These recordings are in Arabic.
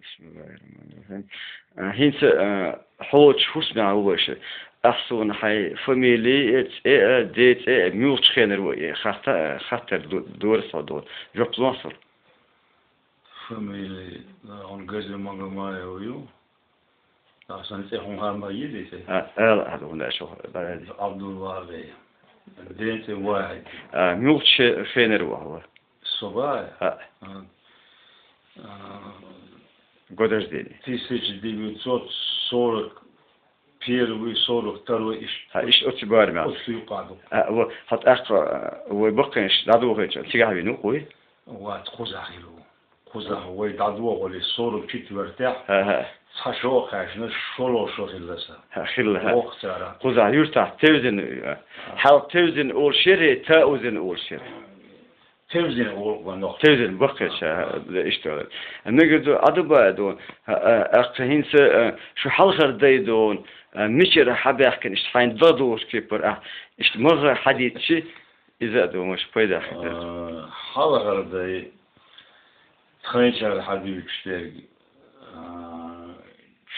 بسم الله الرحمن الرحيم. هنت حوت حسنا وش أحسن حي فاميلي ديت ميوت خير ويا خاطر دور صدور جبت مصر فاميلي on gaze مانغ يو أحسن تهم هما يدي لا هذا هو شو عبد الوهاب ديت واحد ميوت خير وهو صباح قدرش ديني 1940 первый 42 إيش أتبار معه حتى أقرأ ويبقيش دعوه هيك تيجي بينو قوي واتخزاخيلو خزاخ ويدعوه ولي صور بشيت مرتاح خشوا خاشنا شلو شو خلصا خلها خزاخ يرتاح توزن حال توزن أول شيء تأوزن أول شيء توزن أول ونوع توزن بقيش إشتغل نقدر أدبا دون أقتهين شو حلقة دايدون مشر حبي أحكي إيش حين ضدوش كيبر إيش مرة حديث شيء إذا دو مش بيدا حلقة داي تخين شغل حبيب كشتري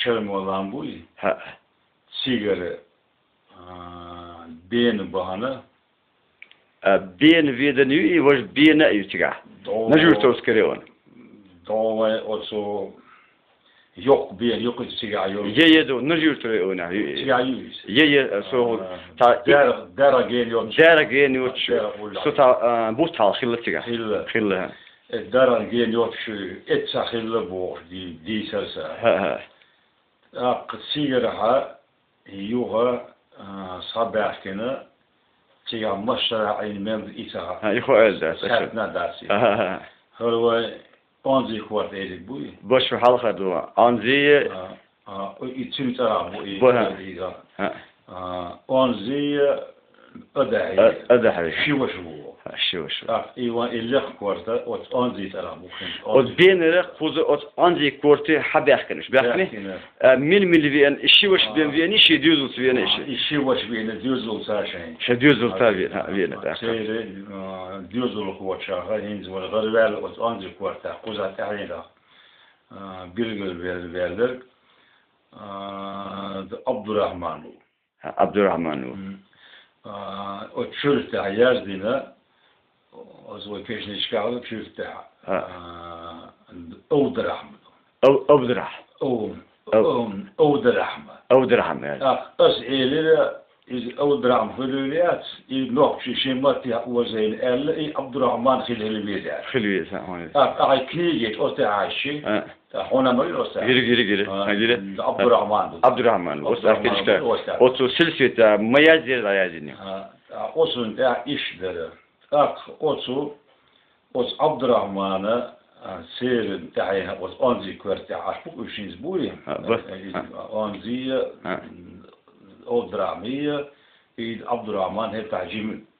شرم ولامبوي سيجارة بين بهانا بين فيدنيو وش بين أيوتيجا نجور توسكريون دوا أوتو yok bir yok sigayı ye do nujur tre ona ye so ta dera geliyor so ta bu tal khilatiga khilla dera geliyor şu et sahille bu di sersa aq sigara yuha sabah günü tiga maşara aynen isa ha yuha elde satna dasi هو أنزي خوات إيدك بوي باش في حلقة دوا أنزي يتم ترى بوي أنزي أدعي شو إيوان اللي خوارته أنزي ترى ممكن بين رق خوز أنزي كورتي حبيخ كنش بيخني من مليون شوش بين فيني شي ديوزل فيني شوش بين ديوزل ساشين ديوزل تابين فينا سير ديوزل خوات شاخه هينز ولا غير أنزي كورته خوزات تعينه بيرجل بيرجل عبد الرحمن o çürüte yazdığında o zaman peşine çıkardı çürüte Oğdrahman Oğdrahman yani az eğleri Oğdrahman hülüliyat yok şey mati وزين ال Abdurrahman خليل ay kniget o taşi هنا مريض أستاذ. جري. عبد الرحمن. أستاذ كذا. أوتو سلسلة ميازير رايزني. أوتو ده إيش ده. أوتو عبد الرحمن سير تاعها أنزي كورت عشبوك وشينز بوري. أنزي أودرامية. عبد الرحمن هي تعجيم.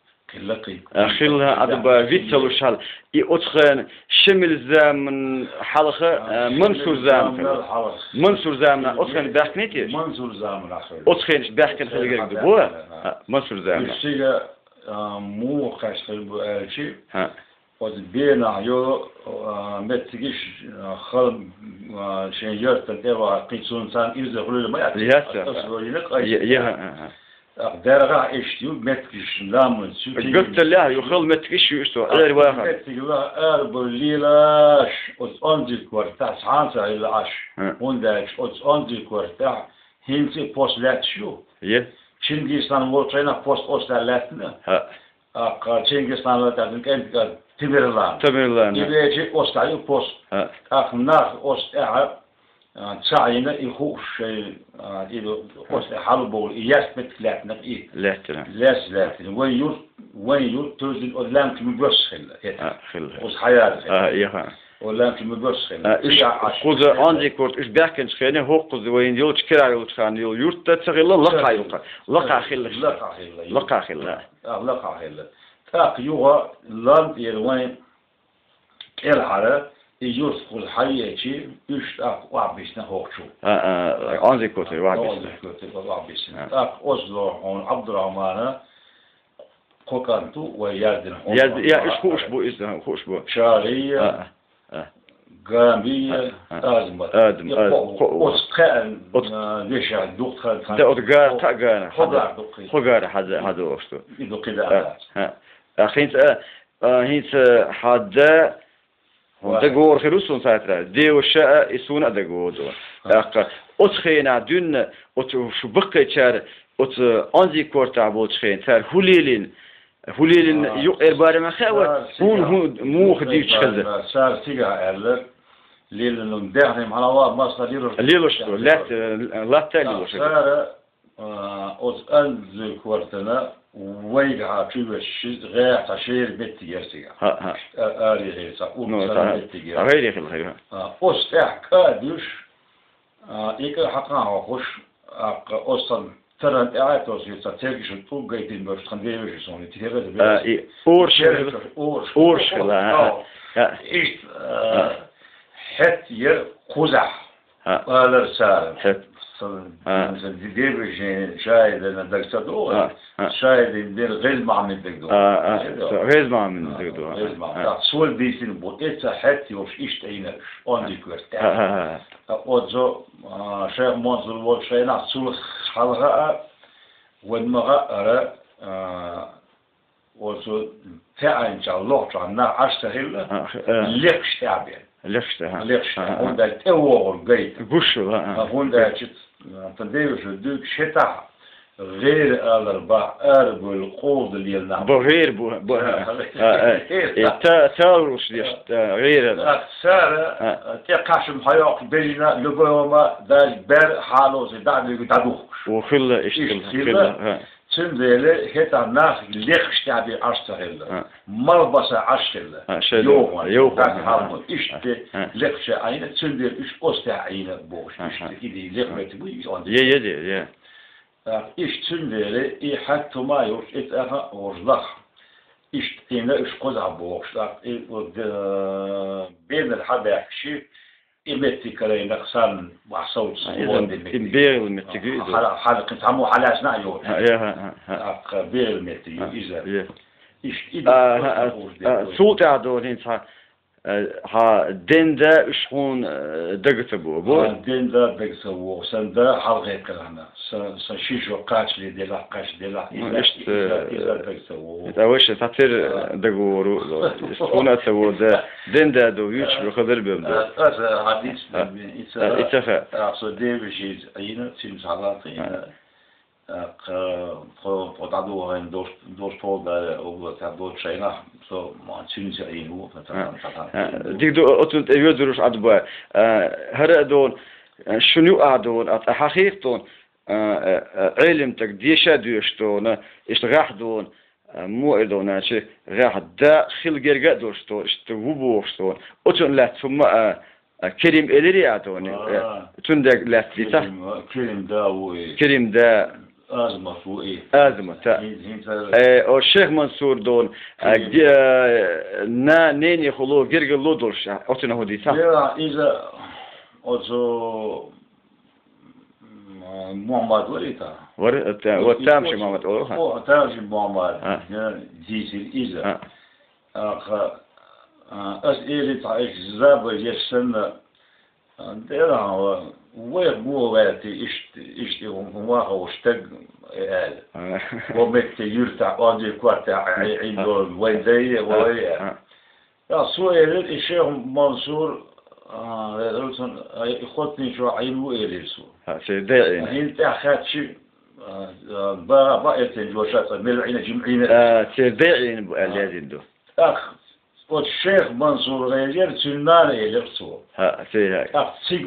خلها أدبا فيتلو شال يأتخن شمل زمن حلقة منصور زمن أتخن بحكنيتي منصور زمن أتخن بحكن خليك دبوه منصور زمن الشيء مو خاش خلبو شيء وبينا يو متجيش خل شيء يرتل تبع قيسون سان إذا خلوا ما يا درجة إشتيو متكش لامن سوتي قلت له يخل متكش يشتو غير واحد متكلا أربليلاش أنزل كورتاس هانسا إلى عش ونداش أنزل كورتا هنسي بوسلات شو Çingistan voltayna post osterletne Çingistan voltayna kent Timirlan İleci ostayı post aknar ostaya تعينا يخوش إذا قصة حلبول يسمت لاتنا إيه لاتنا وين توزن أولام كم بوسخل قص حياة أولام كم بوسخل قص عندي كورت إيش بيحكي خيانة هو قص وين يلو تكرر يلو تخان يلو تتغير لقى خل يوها لاند يروين الحرة يجوز الحياة شيء يشتاق وعبيسنا هوكشو عندي كوتي وعبيسنا أصله هون عبد الرحمن كوكانتو ويادن يا إيش خوش بو شارية قامي آدم وستخان ليش دوق خان ده أرجع تجانا خجار هذا وشتو إذا كده أخين هيت حدا دقور خلوصون ساترا دي وشاء يسون دقور أتخينا دون شو بقى شار أنزي كورتا بوتخين صار هليلين يو إربار ما خاوة هون مو خديش كذا صار تيجا أرلر ليلن دهنم على واحد مصر ليلوش لا تليلوش صار أنزي كورتنا ويجها تشوفش غير تشير بتجرسيا أري غير سأقول بتجرسيا غير خير أستح كادوش إيك حقنا خوش أصلا ترى أنت يستطيعش تقول جيتين بس خنديوش يسوني تهرب أورش لا إيش حت يخزح على رسالة حت مثلا ديبش شاهد أنا دكتور شاهد يدير غير ما عم يدكتور غير ما عم يدكتور غير ما سؤال بيسين بوتيت حت يوش إيش تينا عندي كورت أوزو شيخ منصور والشيخ سول حلقة والمغارة وزو تعين جالوه جانا عشتهلا ليش تعبين ليش هوندا تأوه الجيت بوشوا هوندا شت تديوش دوك شتاع غير الأربع أرب القود اللي يلنا بغير تاروش غير أكثر تقاشم حياق بيننا لقوما ذا بر حالو زداد يقدروش وخلا إشتغل تندل هتا ناس ليخش تعبي أشتغل مربصة أشتغل يوم هارمون إشت ليخش عينه تندل إش أستع عينه بوش إشت إذا ليخبت بوي يا إيش تندل إيه حتى ما يوش إتأها ورزخ إيش تينا إيش قزع بوش بين الحدا شيء إمتى كلام نقصان وحصول صوت بير المتجي حلقة تعمو حلاش نعيون بير المتجي إذا إيش صوت عدولين صح ها دندا إشون دقتبو دندا دقتبو سندا حلقة كلامنا سنشيش وقاش لي دلا قاش دلا إذا دقتبو إذا وش تعتر دقورو إسكونا تبو دندا دو يوش بخدر بيمدو هذا حديث إتفق أقصد ده بشيء أينا تيمس حالاتي فقدادو هن دوش طول ده أو تعدو شينا سو ما تيمس أينو ديدو أتون يودروش عدبا هر دون شنو عدون أحقيقتون علم تقديشة دوشتون إشتغاح دون مو إدونا شيء راح داخل جرجع دوشتون إشتغوبوشتون أتون لا ثم كريم إليري عدوني تندق لا تيتا كريم دا أزمة فوقي أزمة الشيخ منصور دون نيني خلو جرجع لودرش أتون هودي صح إذا أتو محمد وريتا وتامشي محمد أوه تامشي محمد جيسي إذا أسئلة تعيش زابة يسن ديرها ويبوه ويأتي إشتي ومواها واشتق قال ومت يرتع قاضي كوارتع عيدون وين زي وين يا سؤال الشيخ منصور يخطني شو عينو إليسو سيداعي أنت أخذت شيء بقيت الجوشات ملعين جمعين سيداعي الذي دو أخ والشيخ منصور غير سنان يلبسوا سيداعي أخ سيج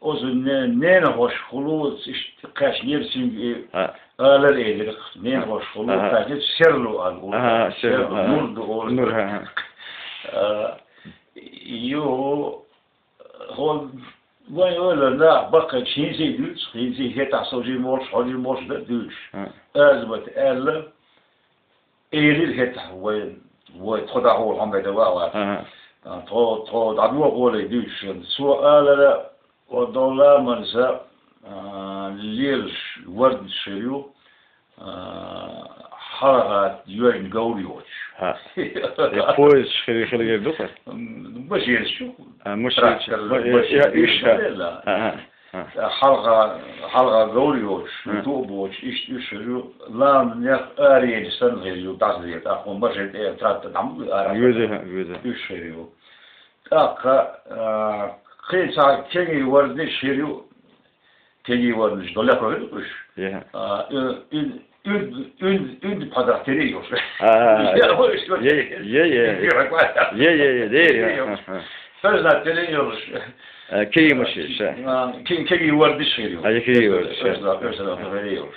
أوز نين هوش خلوص إشتقاش نيرسين على الإيد نين هوش خلوص تاجد سرلو أقول سرلو نور يو هو وين ولا لا بقى شيء دوش شيء هتا صوجي موش دوش أزمت ألا إيريل هتا وين تخدع هو الحمد لله تو دعوة قولي دوش سؤال لا ودولار منسى ليلش ورد شريو حلقة يوين قوليوش ها كويس خلي يردوك مش يرشو مش إيش حلقة قوليوش توبوش إيش لا نيخ آري جسن غيريو تعزيت أخو مشهد إيه ترات نعمل جوزه إيش غيريو خير ساعة كي وردني شيريو كي وردني دولة كويلوش Ünd padrakteri yok. Fazla teleniyoruz. Kiymiş işte. Kegi vardı şeriyor. Kegi vardı. Fazla veriyor.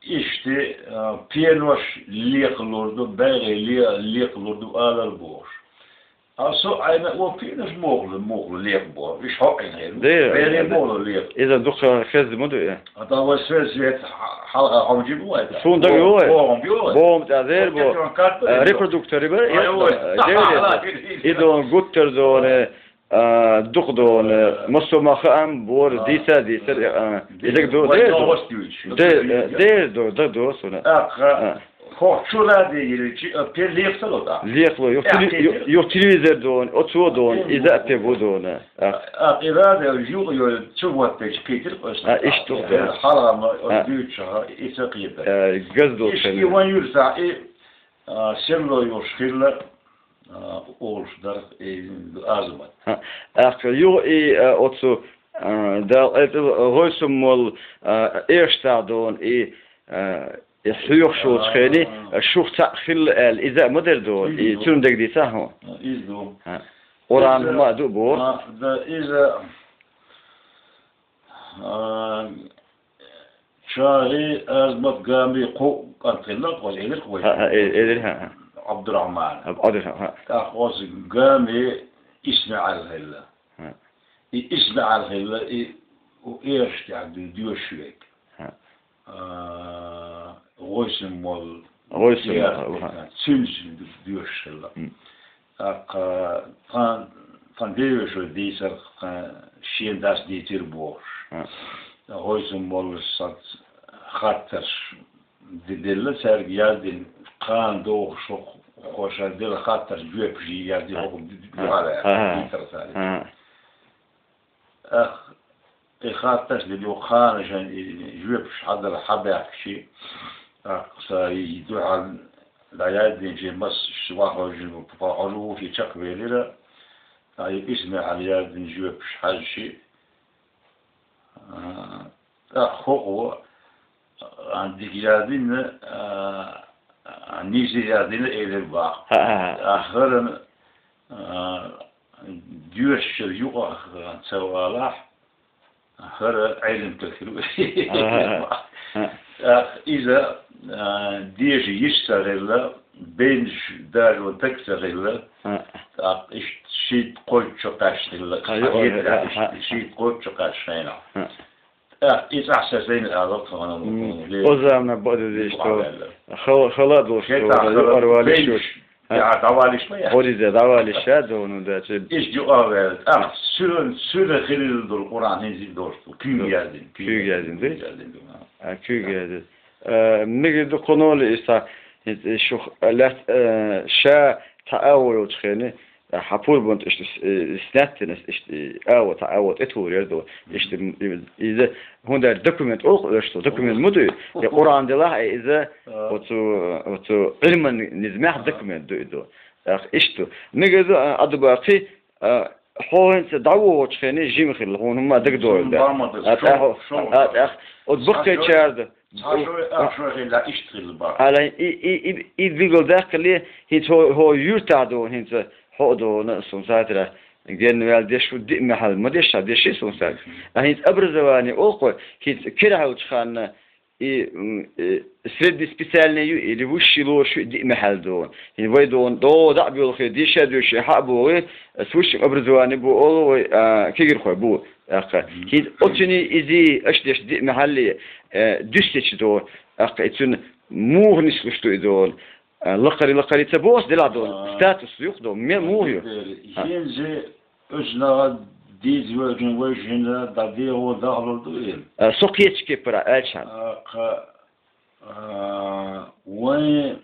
İşte piyanoş liqlurdu, belge liqlurdu alır boş. Also eine Opinion ist möglich lehrbar. Ich habe einen. Wer möglich lehr. إذا دكتور خز مدة. هذا هو سويت حلقة عمجي بوه. شون ده يوه. بوم تعذير بو. ريبرودكتور يبر. إذا قطر دون دق دون مصو ما خام بور ديسا إذا دو سنة. Korkçular değil, perliyekse o da. Liyeklo, yok televizör don, otuo don, izah bu don. İrade yürüyor, çubuğatta Peter koysa. İşte. Halama, o büyük çağa, ise kıyıda. Göz dolu. İşte yuvan yürüsa, semlo yoşkirler, oluşlar, azmat. Yok, otu, da, hoysum mol, ersta don, يحيوخ شو تخيلي شوف تأخيل الإذا مدر دول يصيرون دقدي ساهو إذا وران ما دوبور إذا شاري أزمت قامي قو قنطلق والإلق إلها عبد الرحمن أخوص قامي اسمع الهلا اسمع الهلا وإيش يعني ديوش شويك Roysum mol. Sünsün diyorlar. Van Deus dieser schien das ditir boş. Roysum mol sat hatter didelle sergiyadin kan doğ çok hoşa del hatter güepji yadi o hala. خاطر اللي وخان عشان يجيبش هذا الحبة شيء سيدعى العياد يجي مس سواء رجل فعلوه في شقبة ليلة يسمع العياد يجيبش حاجة شيء أخوه عندك يادين نيجي يادين إلى الباع آخرا ديوش يوقع سوالاح هذا علم تكلو إذا ديجي يشتغل بين دار وتكتغل شيء قول شقاشتغل شيء قول شقاشتغل إذا أحسسين هذا فأنا أزامنا بعد ذيشتو خلاد وشتو أرواليشوش Ja, davaliş mı ya? Holize davaliş ya da onu da. İş cevap verdi. Sürün hilildir Kur'an hizil dostu. Küy geldin. Küy geldin değil mi? Küy geldin. Ne gibi konulu ise şu lat şa تعاول وتخيني حبول بنت إيش سنتنس إيش تعاود إتور يردو إيش إذا هندا دوكيمنت أو إيش دوكيمنت مدو القرآن دلاه إذا وتو علما نزمح دوكيمنت دو إيش تو نجد أدباقي هون دعوة وتخيني جيم خل هون هم دكتور ده أدبقت شارد على يبيقول ذاك اللي هو يرتادو هنت هودو نصون ساترة جن والدش ودي محل ما دش هذا شيء صون سات هنت أبرزواني أوقع هنت كره وتخان سرد سبيسالني اللي وش لو شو دي محل دون هن ويدون دو دعبيو الخير دي شادو شيء حبوا سوش أبرزواني بو أولو كير خوي بو هنت أتني إذا أشدش دي محلي دستش دون أقيتون مو نسلش دون لقري تبوس دلا دون ستاتس يقدم موهيو ينزي أجنا ديز وجهنا دادي هو داخل الدويل سوقيتش كبرا ألشان وين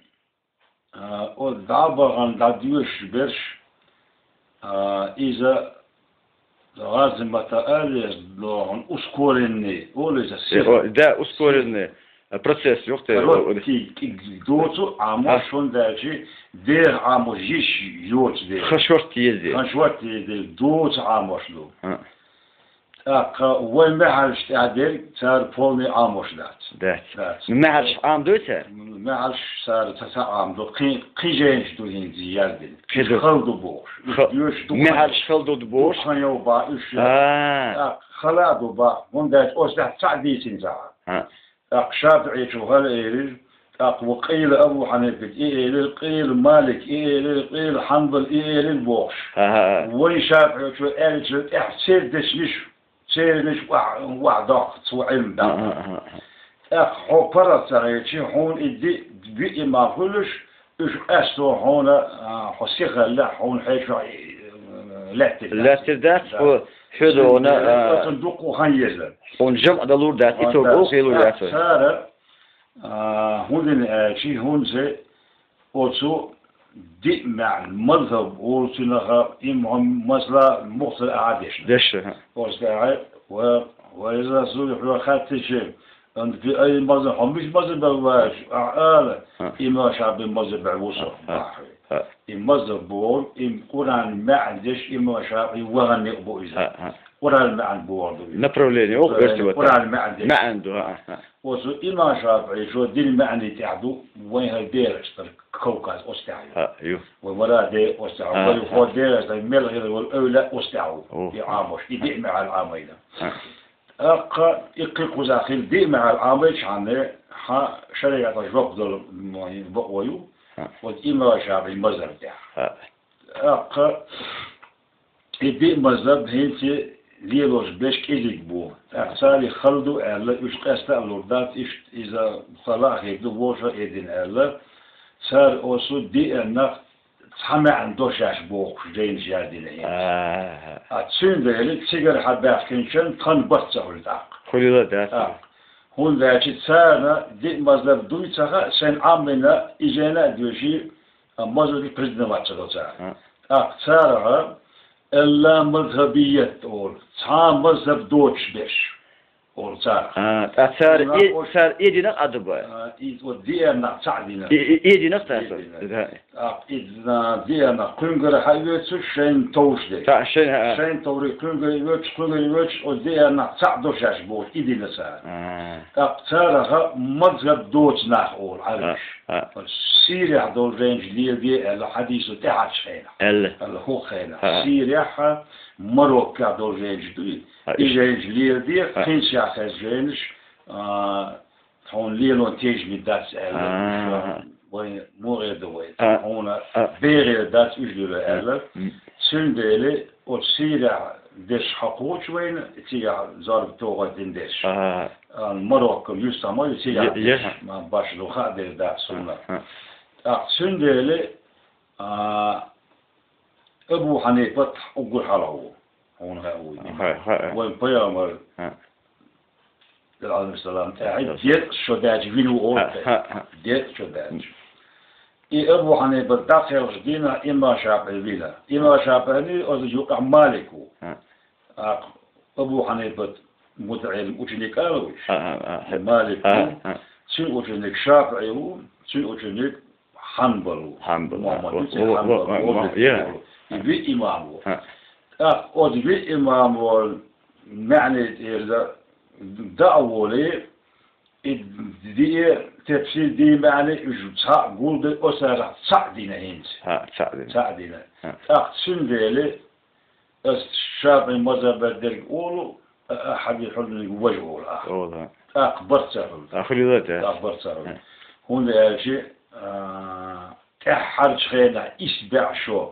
ضعبر عن داديوش برش إذا لازم متألف لون أسكورني أوليز السير ده أسكورني процесс يوقت دوتو عمو شون داجي دير عمو جيش يوت دير خشورت يدي دوت عمو شلو وين ما عرفش تعدل صار فولني عاموش دات ما عرفش عام دوتر ما عرفش صار تسع عام دو قي جينش دو هندي يالدل خلدو بوش ما عرفش خلدو بوش خان يوبا ايش خلادو با وندات اوسع تعدي سنزا شافعي شو هل ايرج وقيل ابو حنيفه ايرج قيل مالك ايرج قيل حنبل ايرج بوش وين شافعي شو ايرج احسن دشمش سيرنش وعداق سو علم دا حو فرص ريتشي هون إدي بي ما كلش إيش أستو هون حسيخ لا هون حيش لا تدات حدونا صندوق هنيزل هون جمع دلور دات إتوبو خيلو دات سارة هون شيء هون زي أوتو دي مع المذهب وسنها إمام مثلا مخصل أعادش دش وإذا سوي حلو خاتي شيء أنت في أي مذهب هم مش مذهب بواش إمام شعب مذهب بعوصة المذهب بول قرآن ما عندش إمام شعب وغني أبو إذا قرآن ما عنده بول نبروليني قرآن ما عنده ما عنده وسو إمام شافعي شو دين معني تعدو وين هالديرش كوكاز أستعيو وورا دي أستعيو وهو ديرش الملغي والأولى أستعيو يعامش يدي مع العامين يقيق زاخل دي مع العامين شعنه شريعة جواب دول بقويو والإمام شافعي مذهب ده يدي مذهب هينتي ليلوش بيش كيجيك بو أحسالي خلدو أهلا إيش قاستا اللوردات إيش إذا صلاح يبدو بوشا إيدين أهلا صار أوسو دي أنك تحمى عندو شاش بوخ جين جادين أتسين ذلك تسيقر حباف كنشن تخن بطسه الداق خليلا دات هون ذاكي تسانا دي مزلب دوي تخا سين عاملنا إجانا ديوشي مزلب البريزدن واتشدو تسارها إلا مذهبية أول سام مذهب دوتش بيش أول صار صار إيدينا أدبا ودينا تعدينا إيدينا تاسو إذا دينا كونغر حيوتش شين توش دي شين توري كونغر يوتش ودينا تعدوش أشبوت إيدينا صار أقتارها مذهب دوتش ناخول عرش سيريا دول رينج دي الحديث تاعش خينا هو خينا سيريا مروكا دول رينج دي إيجاج ليل دي خينش يعخز رينج هون ليلون تيج مدات وين مو غير دويت هون بيغير دات إجلو أهلا سندلي وسيريا دش حقوش وين تيجا زارب توغا دين دش مروكا يستعمل تيجا ما باش لو خادر دات سنة سندلي أبو حنيفة أقول حلو هون هاوي وين بيامر عليه السلام تعيد ديت شداج فينو أورت ديت شداج أبو حنيفة داخل جدينا إما شافعي فيلا إما شافعي أو يوقع مالكو أبو حنيفة متعلم أجنك أروش مالكو شو أجنك شافعي شو أجنك حنبل يبي إمامه أدبي إمامه معنى إذا دعوة دي تفسير دي معنى إجتاع قول دي أسرع سعدنا هنس سعدنا أقسم ذلك الشافعي مذهب دير قولوا أحد يحل وجهه الآخر أكبر سهل أكبر سهل هنا شيء كحرج خينا إسبع شو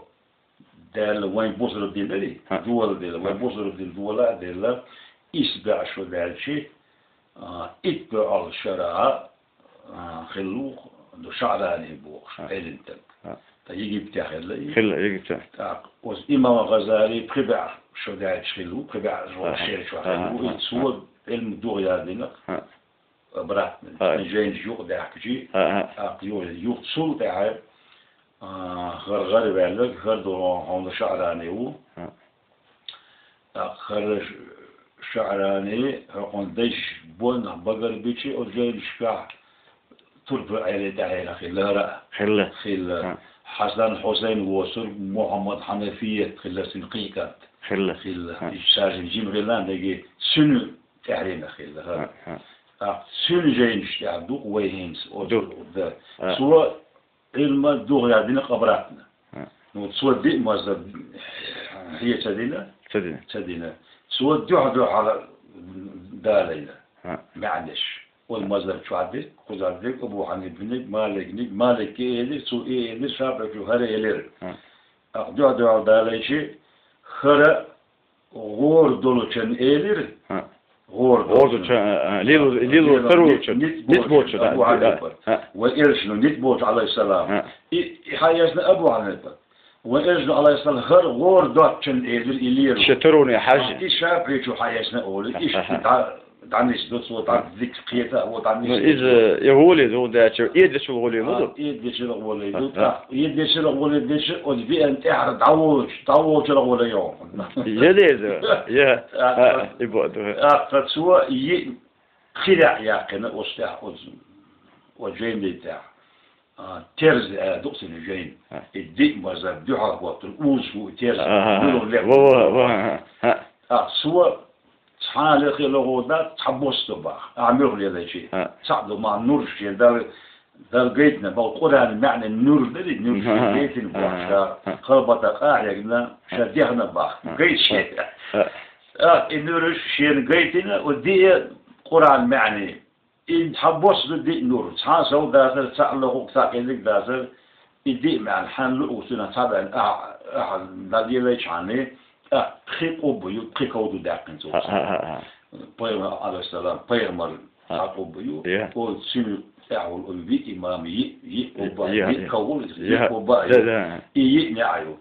دال وين بوصل الدين لي دول ديال وين بوصل الدين دولا ديال إسبع شو دال شيء اتبع الشرع خلوه دو شعراني بوخ علنتك يجي بتاخذ لي يجي بتاخذ وز إمام الغزالي بربع شو دال خلوه بربع شو خير شو خلوه يتسوى علم دوريا دينك براتنا جين جوق داكجي يوق سول داعي غرغر بالك غردو هون شعراني خرج شعراني هون ديش بولنا بقر بيشي او جاي شكاع تربع على داعي خيل حسن حسين وصل محمد حنفية خيل سنقيقات خيل الشاجن جيم غيلان دقي سنو تعليم خيل سنو جاينش يعدو ويهينس سوى علم دوغ يعدين قبراتنا سوى دي مصدر هي تدينا سوى دو على دالينا معلش والمصدر شو عدي خذ عديك أبو حنيفة مالك إيه سو إيه شابك وهذا يلير أخذوا على داليشي خرا غور دولتشن إيلير غور دولتشن ليلو تروتشن نتبوتشن وإرشلو نتبوت عليه السلام حيزنا أبو حنيفة وإرشلو عليه السلام خر غور دولتشن إيلير شتروني حاجة إيش شابك شو حيزنا أولي إيش دعنيش دوت وطعن ذيك قيتها وطعنيش إذا يهولي ذو داتشو يدش الغولي مدو يدش الغولي يدش الغولي دش ودي أنت أحد تعوج الغولي يوم يديز يا يبغى فتسوى خدع يا كنا وستح وجين بتاع ترز دقس الجين الديك مزاد دحى وقت الأوز وترز سوى سبحان الله خير لغودا تحبوس دبا أعمله لهذا شيء صعدوا مع النور شيء ده جيتنا بقولها المعنى النور ده النور جيت البحر خربطة قاعدة قلنا شدينا بح جيت شيء النور شيء جيتنا ودي قرآن معني إن تحبوس بدي النور سبحان سو داسر سأله ساكنك داسر يدي مع الحن لقوسنا تابع أحد دليل ليش عنه خيقوا بيو خيقوا داقن سو بيرم عليه السلام بيرم خيقوا بيو قول سنو تعول البي إمام وبا كول وبا نعيو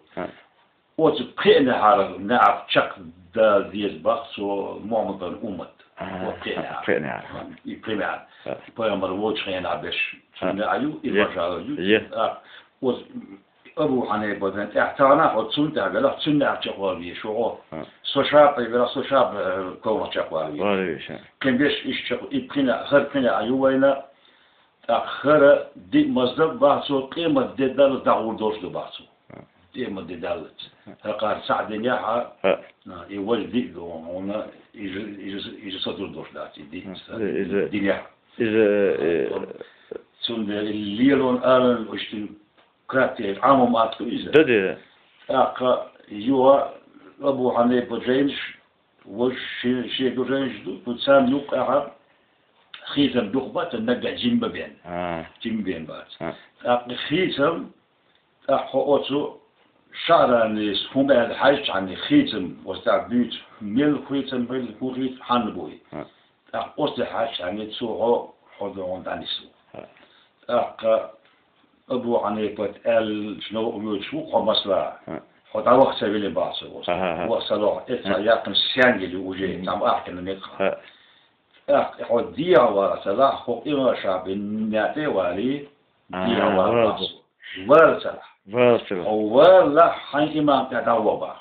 وتقينا على نعف شق دا ديز بخسو محمد الأمة وقينا يقينا بيرم الوجه خينا عبش نعيو إرجع أبو حنيفة بن اعتناق وتسنت على سنة أشقوالية شو سوشاب يبرا سوشاب كون أشقوالية كم بيش إيش يبقينا خير كنا عيوينا أخر دي مصدر بحثو قيمة ديدال دعول دوش دو بحثو قيمة ديدالت هقار سعد نياحة يوجد دي دو هنا يجي صدر دوش داتي دي نياحة سند الليلون آلن وشتن كراتي عام ما تقيزه ده يوا أبو حنيفة جينش وش شيء جينش دو تسام يوقع خيثم دخبات النجع جنب بين جنب بين بات خيثم أخواتو شعراني هم الحاج عني خيثم واستعبيت ميل خيثم ميل خيث حنبوي أخوات الحاج عني تسوعه حضرون دانيسو أبو حنيفة قال شنو يشوف خمسة حتى وقت سبيل بعضه وصلوا إتسايق السيان اللي وجه تام أحكي نميقها حديا وصلاح هو إما شعب الناتي والي ديا وصلاح وصلاح ولا حين إمام تداوبا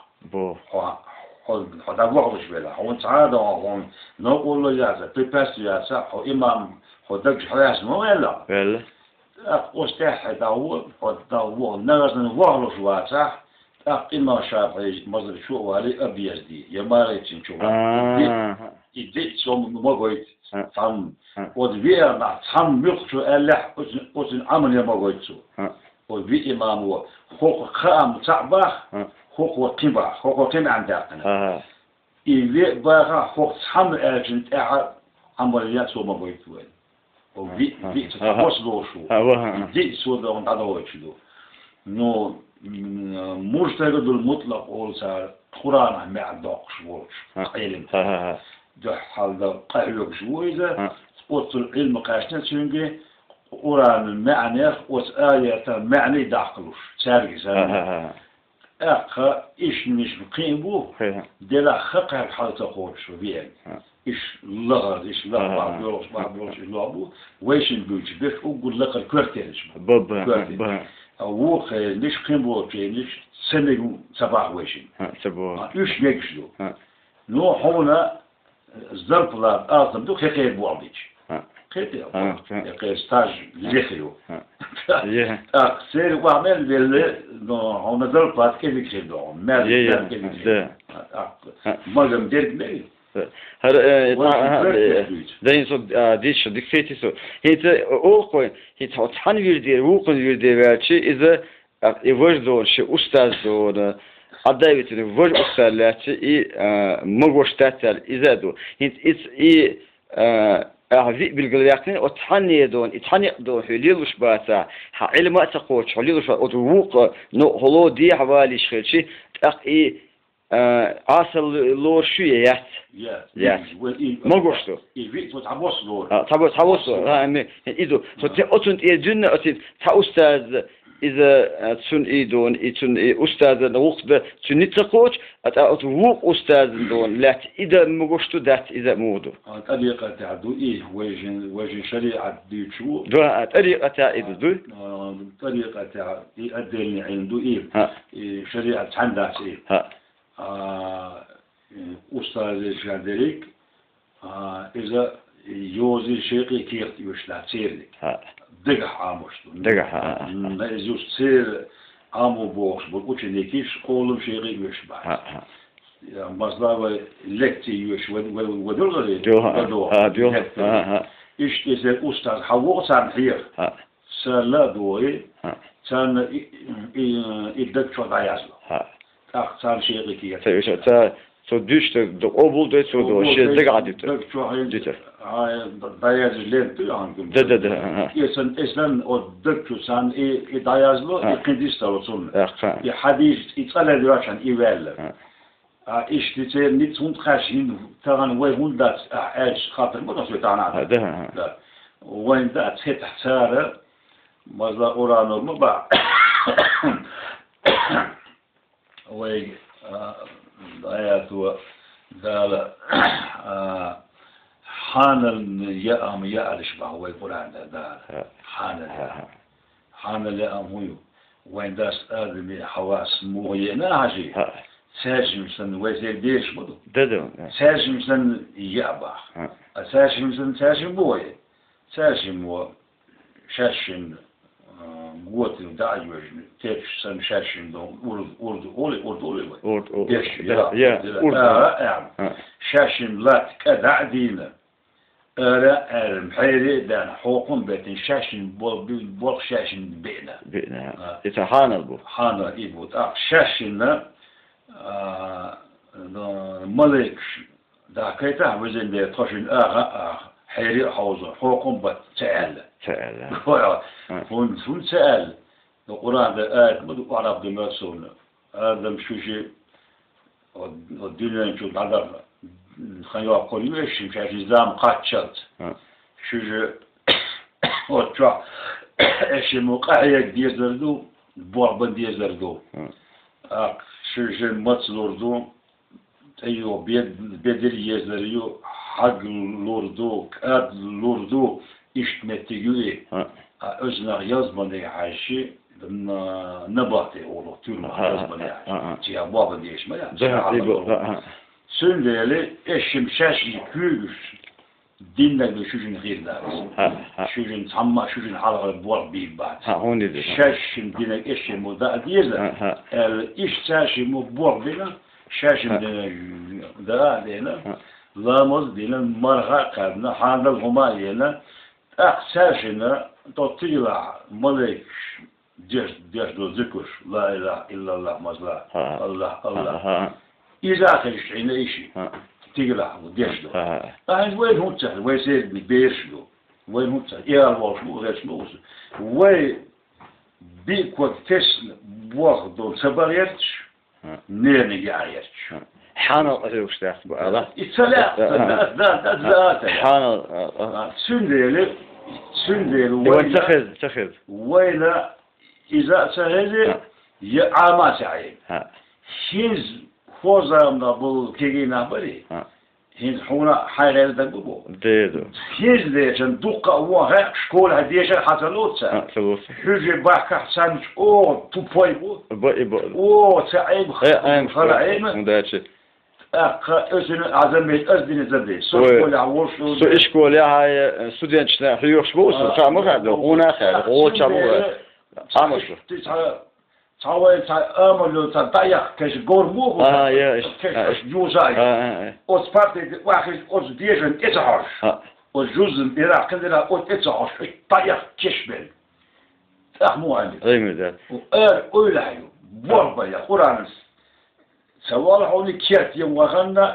حتى وقت شبلا هو تعالى هون نقول له يا بيبس يا صح هو إمام هو دك حياس مو ولا أستح داوود وداوود نغزن وغلو شواتح إما شافعي مصدر شو والي أبيز دي يماريتين شو يدي سوم مغويت ثم ودبيع مع ثم يخشو ألح أذن عمل يمغويتو ودبيع إمام هو خوك خام تعبه خوك وقبع خوك وقبع عندنا إذا بقى خوك ثم أجنت أحد عمليات سو مغويتو وفي تتواصلوا شو دي سودا عند هذا شو نو مرتقد المطلق أول صار قرآن مع داقش وش علم ده حال ده قاعد شوي إذا وصل العلم قاشنا شنقة قرآن المعنى وآية المعنى داخلوش سارق أخ إيش مش بقيمه دلا خق حالته خوش بيان إيش لغة إيش لغة بعض بيروش يلعبوا ويش نبيج بيش أقول لك الكرتيش بابا أو خير ليش قيمه ليش سنة سبعة ويشين سبعة إيش نجسلو نو هنا الظرف لا أعظم دو خير بوعديش خير ستاج ليخيو سير وعمل بالله هنا ظرف لا كيف يخدم ما مازم دير بني دين صد ديش دكتاتي صد هيت أوقي هيت حن ويردي وقن ويردي واتشي إذا يوجدون شيء أستاذ دون عدايتني وجه أستاذ لاتشي مغوشتاتل إذا دو هيت أعزي بالقلياقين وتحني دون يتحني دون حليل وش باتا علم أتقوش حليل وش وتوق نو هلو دي حوالي شخلشي تأقي أصل لور شو يات ما قصته تعبوس لور تعبوس إذا فتأتون إيدنا أتيت تأستاذ إذا تسون إيدون إتون أستاذ نوقت تنتقوش أتوق أستاذ دون لا إذا ما قصته ذات إذا مودو طريقة تعدو إيه وجه شريعة ديشو ده طريقة تعدو طريقة تعدو أدلني عنده إيه شريعة عندها إيه أستاذ شادريك إذا يوزي شيء كير يشلا تيرك دقح عاموشتو دقح إذا يصير عامو بوكس بوكشنيكيش قولم شيء يشبع مثلا لكتي يش ودولغري دو إيش إذا أستاذ حوق عن حير سلا دوي كان يدك شو ضايعه أقصى شيء كذا. سويش så dyrt då obulde så då shit gadigt. Det dayazlı diyor. Det. Esen o döküsen dayazlı ikincisi olsun. Hadis İtalya diyorsan ivel. İşte sen nit hund kaşin taran ve hundat aç khatır bu da söylenen. ده. وين ده تحتار مزلا أورانو مبا وي آياتو دال حان اليأم يأرش به وي قرآن دال حان اليأم هو وين داس آدمي حواس موينا هجي ساجم سن ويزير ديش بدو ساجم سن يأبا ساجم سن ساجم بوي ساجم و شاشن قوتي دعوة تيش سن شاشن دون أولي شاشن لات كدعدينا أرى المحيري دان حوكم بيتن شاشن بول شاشن بينا يتحانا البو حانا إيبو شاشن ملك دا كيتا وزن دي توشن حيري حوزة حوكم بتعال فون سأل القرآن ده آيات ما دو عرب دماسون هذا مشوشي والدنيا نشوف هذا خيوا قولي إيش مش عارف زام قاتشت شوشي وتشوا إيش موقعية دير زردو بوعبن دير زردو شوشي متصلوردو أيوه بيدر يزريو حق لوردو كاد لوردو iştmettiği özler yazmadığı her şey nebati olur türlü yazmadığı şey bu değişme ya söndüreli eşim şaşlı küyüş dinle düşüşün hırdarız şuşun tamma şuşun halka bu bir bat şaşım dinle eşim o da diyorlar iş şaşım bu bina şaşım da dene lamız dine marha kadına handal humayena أحساشنا تطيلع ملك جش دو ذكر لا إله إلا الله مزلا الله إذا خلش عنا إشي تيلع وديش دو أهل وين هو تسهل وين سير بيش دو وين هو تسهل إيه الواش مو غير شنوس وين بيك وقتش بوغدو سباريتش نيرني جايتش حان الأسوش تأخذ الله إتسلع ذات حان سندل وين تخذ وين إذا سهل يا عامات عين هنز فوزنا بول كيجينا بري هنز حونا حاجة دقبو هنز ليش ندق وها شكول هديش حتى لوتسا حجي باك حسن او توبويبو او تعيب خلاعين أزن عزمت أزدين زبدي سو إشكول يا هاي ستودنتنا حيوش بوس خامو هذا هنا خير هو شامو عامش تعوي تعمل تعطيح كش جورمو يا كش جوزاي أوس بارتي واحد أوس ديجن إتعاش أوس جوزن إذا كندنا أوس إتعاش تعطيح كشبل أحمو عندي أيمن أولايو بوربا يا قرانس سوال حولي كيات يوم وغنى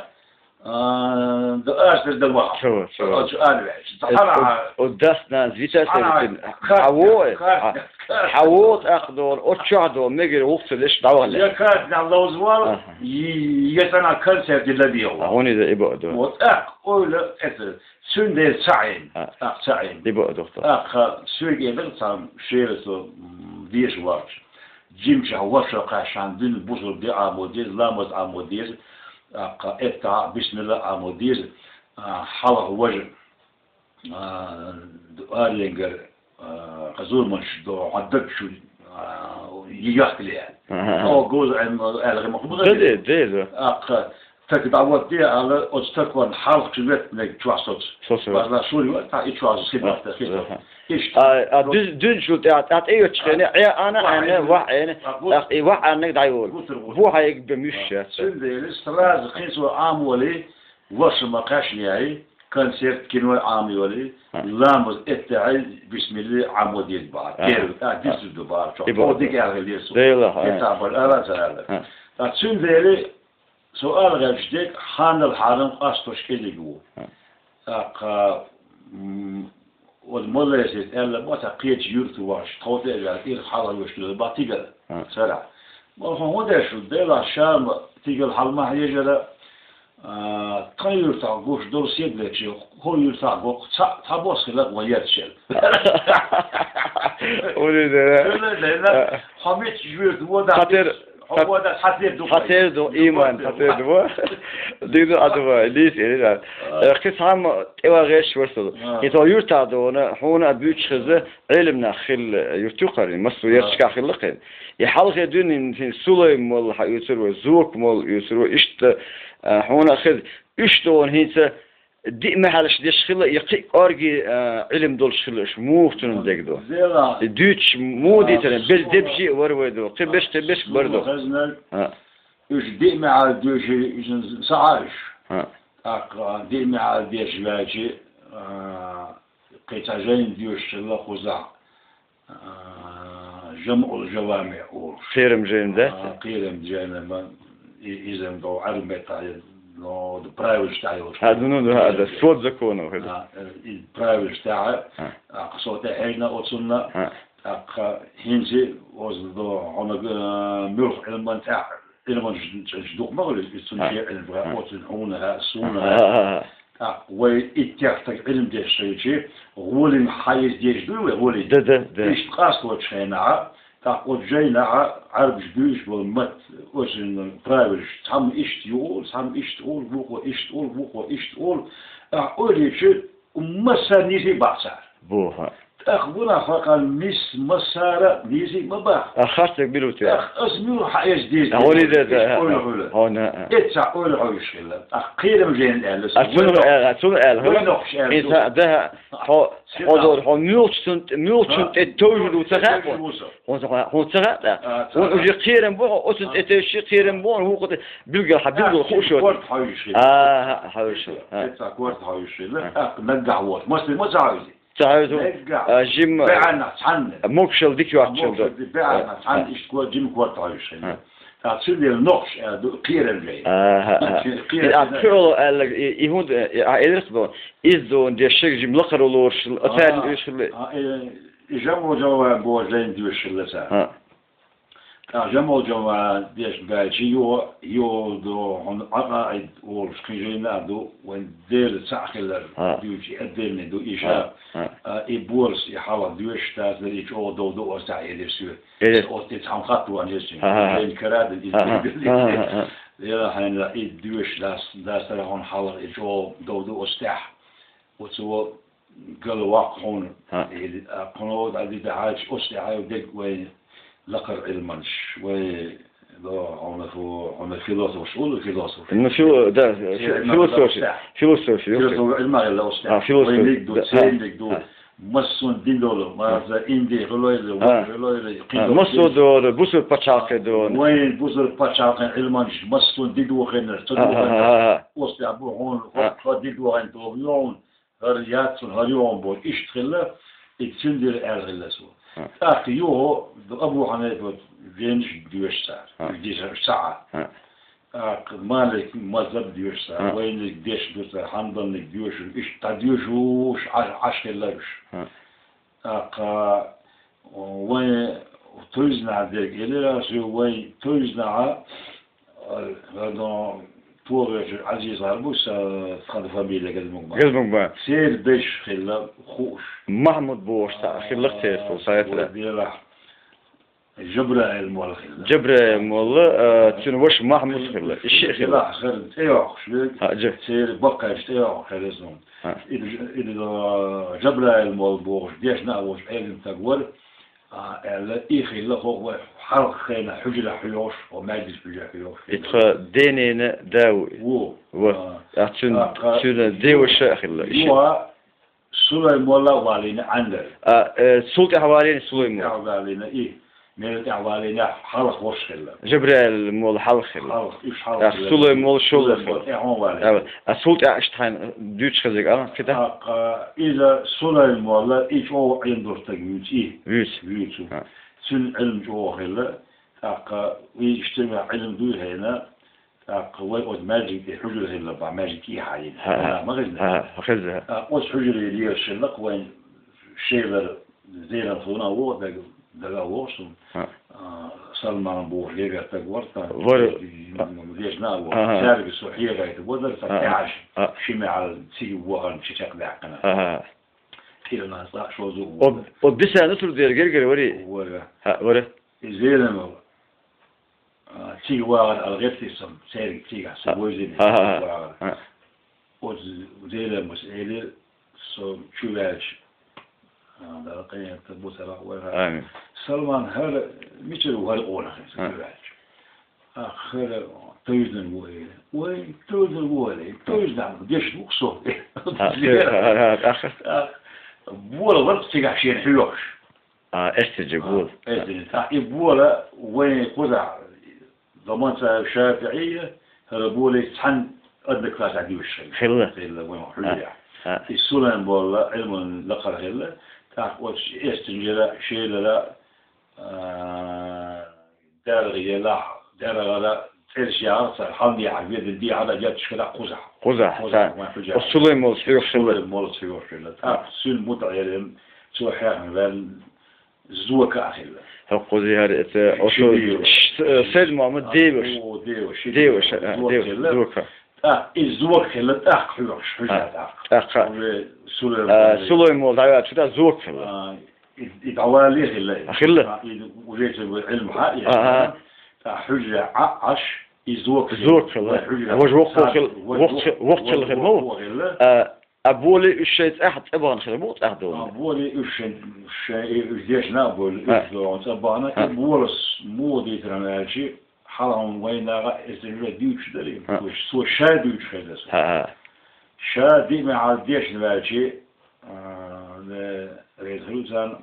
دقاش دلوقتي شو ودسنا زيتا حووت أخذون أتشعدوا مجري وقت ليش دعوة يا كاتنا الله زوال يتنا كنسر الذي هو هوني ذا يبقدو وأخ أول أثر سند سعين سعين يبقدو أخ سوق يدرسام شيرسو ديش واتش جيمش هوش قاشان دين بوصل دي عموديز لامز عموديز إبتاع بسم الله عموديز حلق وجه آرلينجر غزور منش دو عدد شو يجاك أو جوز عن آلغي مخبوطة ده تكدعوات دي على أستكوان حلق شبت نك تواسط بعد شوري وقت يتواصل خدمة دون شو تعت أيوة تشخني أنا واحد أنا دايول هو هيك بمشي سندي الاستراز خيسو عام ولي وش ما قاشني كان سيرت كنوع عامي ولي لامز اتعي بسم الله عمودي البعض ديس الدبار شو ديك على اليسو يتعبر ألا سهلا سندي سؤال غير جديد خان الحرم قاستوش كذي جوا والمدرسة إلا ما تقيت يرتو واش توتي على إير حالا وشلو باتيجا سرع ما هو ده شو ده لا شام تيجي الحلمة هي جلا كان يرتع قوش دور سيد شيء هو يرتع قوش تبص خلاص ويرتشل لا حميت جوير وده خطير دو إيمان خطير دو دينو أدوى ليس إيه قص هم إيواغيش ورسل يتو يرتع دونا هون بيوتش خزة علمنا خل يرتقر مصر يرتشك خلقين يحلق دون في سليم مول يسرو زوق مول يسرو إشت هون خذ إشتون هينسا دي ما حالش ديش خلا يقي أرجي علم دول خلاش موفتون دقدو دوتش مودي ترى بس دبجي ورويدو قبش بردو إيش دي مع دوش إيش سعاش أقرأ دي مع ديش باجي قتاجين دوش الله خزع جمع الجوامع خيرم جين ده خيرم جين إذا مدو عربي تعيد no de prijs stijl. هذا صوت زكونه هذا. البرايفت تاعه قصوته هنا وصلنا هنزي وصلوا هنا ملح علم تاع علم جدوق مغرب يسمى علم وصل هنا سونا ويتيختك علم ده شيء غولين حيز ديش دوله غولين ده إيش قاصلة شيناع تقول جينا عرب جدوش والمت وشن برايفش هم إيش تقول هم إيش تقول بوق إيش تقول بوق إيش تقول أقول شيء ومسا نيزي بعصر بوها أخبرنا فقط مس مسارة نيزي مباح أخذت بلوتي أسمعوا حياة ديز هوني ده هنا إتساقول عويش كلا أخيرا مجين أهل أتون أهل إذا ده هو ميوتشنت التوجد وتغاب هو تغاب ويجي خيرا بوه أسنت إتشي خيرا بوه هو قد بيلقى حبيبه خوشوا كورت حويش حويش إتساقول حويش كلا نقعوات ما تعاوزي تعرفوا جيم بعنا عن موكشل ديك واتشل بعنا عن إشتكوا جيم كوارت عايش تعصيل النقش قير الجاي أكيرو يهود إدرسوا إذا دي الشيء جيم لقرولورش أتاني إيش جمو جوا بوجين ديوش اللسان جمع جمع ديش باجي يو دو هن عقائد والخجينا دو وندير ساخل ديوشي أدلنا دو إيشا إبورس يحاول ديوش تاز ليش أو دو أسع يدرسوا أو تتهم خطوة نجسين لين كراد الإنسان يلا هن ديوش لاس ترى حاول إيشو دو أستح وتسوى قال واقعون قنوات عدي دعاج أستح ودق وين لقر المنش و هون فيلسوف شو الفيلسوف إنه شو ده فيلسوفي المال اللي أصلا فيلسوفي دو مسون ديندولو ما ذا إندي غلوي مسون دور بوسر بتشاك دور وين بوسر بتشاك المنش مسون ديدو خنر تدو أصلا أبو هون ديدو عن توبيون هريات هريون بود إشتغل يتسندر الغلاسو أخي يو أبو حميد فينش ديوش ساعة ديش ساعة مالك مذهب ديوش ساعة وين ديش دوس حمدان ديوش إيش تديوش وش عشق اللبش وين توزنا ذيك إلى شو وين توزنا هذا بورج عزيز عربوس خد فاميليا قلبك سير بيش خلا خوش محمود بوش خلق تيرفو سايتلا جبرائيل مول جبرائيل مول تنوش محمود خلا الشيء خلا خير تيوخ شبيك سير بقاش تيوخ خلصهم إذا جبرائيل مول بوش ديش ناوش علم تقول إيخي لخو حرق خينا حجلة حيوش وماجد حجلة حيوش دينينا داوي أعتن ديوش خلا سليم والله والينا عندنا سلطة حوالين سليم والينا إيه من حوالينا حرق وش خلا جبرائيل مول حرق خلا سليم مول شو خلا السلطة أشتهين دوتش خزق كده إذا سليم والله إيش هو يندور تجويد إيه ويس سن علم جو خلا ويجتمع علم دو هنا ويقعد ماجيك حجر هلا بع ماجيك يحاين ما غزنا خزها وش حجر اللي يشلق وين شيلر زين الخونا هو ده وصل سلمان بوح ليجا تقورتا ليش ناو شارك السوحية غاية وذر فتعش شمع على تيجي وهن شيء دعقنا كيل الناس شو زو وبس نصر دير جرجر وري ورا زين تيجي واحد الغيت يسم سير تيجي سويزين وزين مسألة سو شولاش هذا قيم تبوس الأول سلمان هذا مثل هالقونا شولاش آخر توزن وين توزن وين توزن ديش مقصود بولا ورد تيجي عشان حلوش استجبول بولا وين قزع ضمان شافعية هربولي سحن أدنى كلاس عدي والشيء خلا وين حلية السلام بولا علم لقر خلا وش استنجلا شيء لا دار غيلا دار غلا ترشيا حمدي عبيد دي على جات شكل قزح السلام مول سيوف مول سيوف لا سل متعلم سو حيان زوك أخيلا هقولي هذا أصول سيد محمد ديوش زوك الزوك خلا حلوش سليم مول دعوات شو ده زوك خلا يتعوالي خلا وليت علم حقيقي حجة عش زوك خلا وقت الغنمو أبولي الشيء أحد أبغى نخدمه أحدهم أبولي الشيء جيش نابول إسلام تبعنا أبولس مودي ترانشي حرام وين إستنجا ديوش دليل وش سو شاديوش خلاص شادي مع الديش نبالشي ريزروزان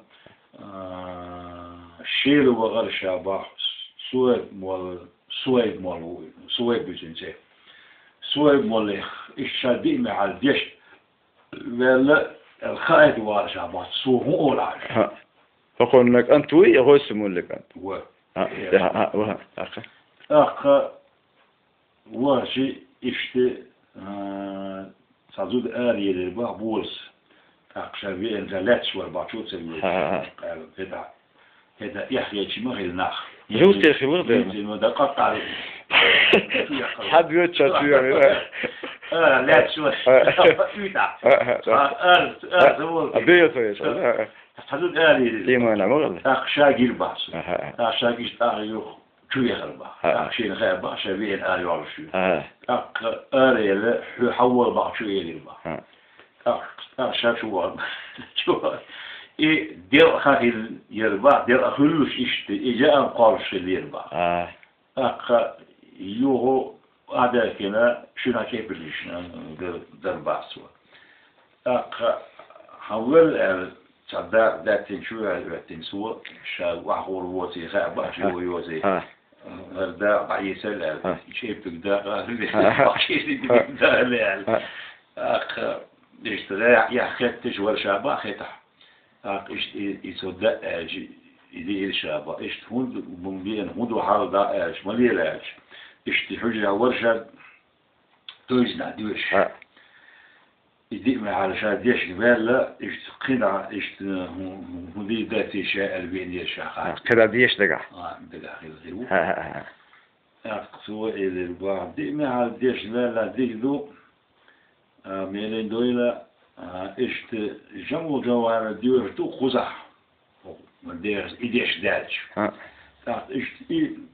شيلو وغير شابح سويد بيجنسي سويد مول الشادي مع الديش ولا الخائد وارجع سوه أولاش فقول لك أنت ويا هو يسمون لك أنت واشي إشتى صدود آري للباع بولس أقشى بين ثلاث وأربع شوط سنين بدع هذا يحيى شيء ما غير ناخ جوز يا أخي ورد إنه ده قطع حد يتشات يعني لا شو يتع أبيت ويش حدود آلي ليه ما أنا مغلى أخشاجير باس أخشاجير آلي شو يخرب أخشين خير باس شبيه آلي ولا شو آلي لا يحول بعض شو يلي با أخشاج شو إيه دير خاطر يربع دير أخلوش إشت إجاء قارش اللي يربع يوهو هذا كنا شو كيف ليش دربع سوا حول صدق ذاتين شو ذاتين سوا شا وحور ووزي غابة شو يوزي هذا بعيسل شيء بقدر شيء بقدر لا اشترى يا خدت ور شابة خدها إيش يصدق أجي يدي الشابة إيش هون ممكن هون وحال دا إيش مليل إيش إيش تحجة ورشة توزنا ديوش يدي مع علشان ديش جبال إيش قناع إيش هودي ذاتي شاء البين يشاء كذا ديش دقة دقة خير سوى إلى البعض دي مع ديش لا ديك ذو ميلين دويلة إيش جمو جوار ديوش تو خزح مدير إيديش داج إيش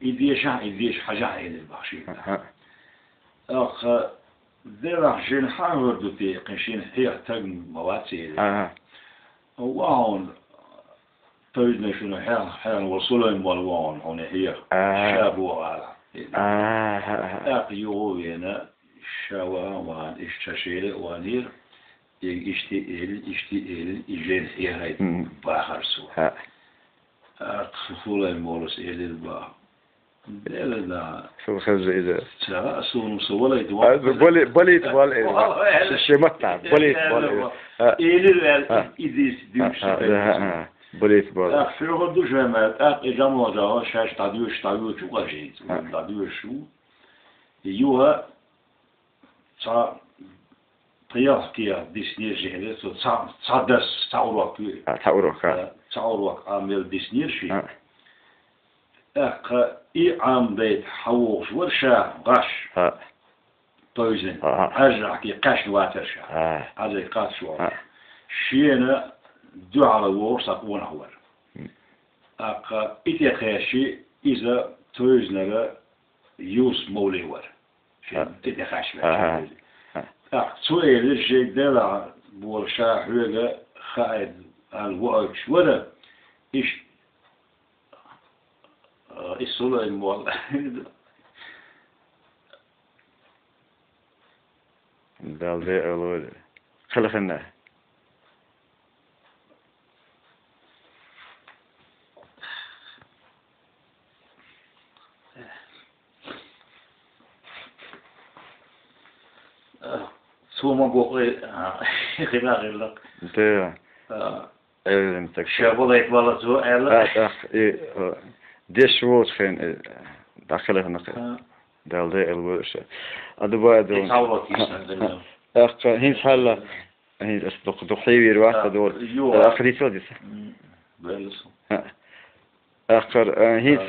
إيديش حاجة إلى البحشي ذرا شين حاول دوتي قنشين هي تاج مواتي وعون تريدنا شنو حين وصلوا الموالوان هون هي شابوا على أقيوه شوا وان إشتشيل وانير يشتي يجين هي هاي باخر سوا خصوصا المولس إلى الباخ لا شو خرج إذا لا سون سوالي دوار بولي شيء متعب بولي إلى إذا ديوش بولي بول في هذا جماعة إجماع جاه شاش تديوش شو قاعد تديوش شو يوها صار طيار ديسني جهله صادس تعورك عامل ديسني شيء عام بيت حوش ورشة غش توزن أرجع كي قاش واترشة هذا قاش واتر شينا دو على ورصة ونحور إتخاشي إذا توزن يوس مولي ور إتخاش سؤال الشيء ده ورشة حوجة خائد الوقت ولا إيش الصلاة الموال دالدي أولود خلفنا سو ما بقول خير لك أنت أيوة متك شابولا يتولى سو ألا ديش ووت خين داخله نقل دالدي الوش أدبا دون هين حلا هين دخيوي رواح دول آخريته ديس آخر هين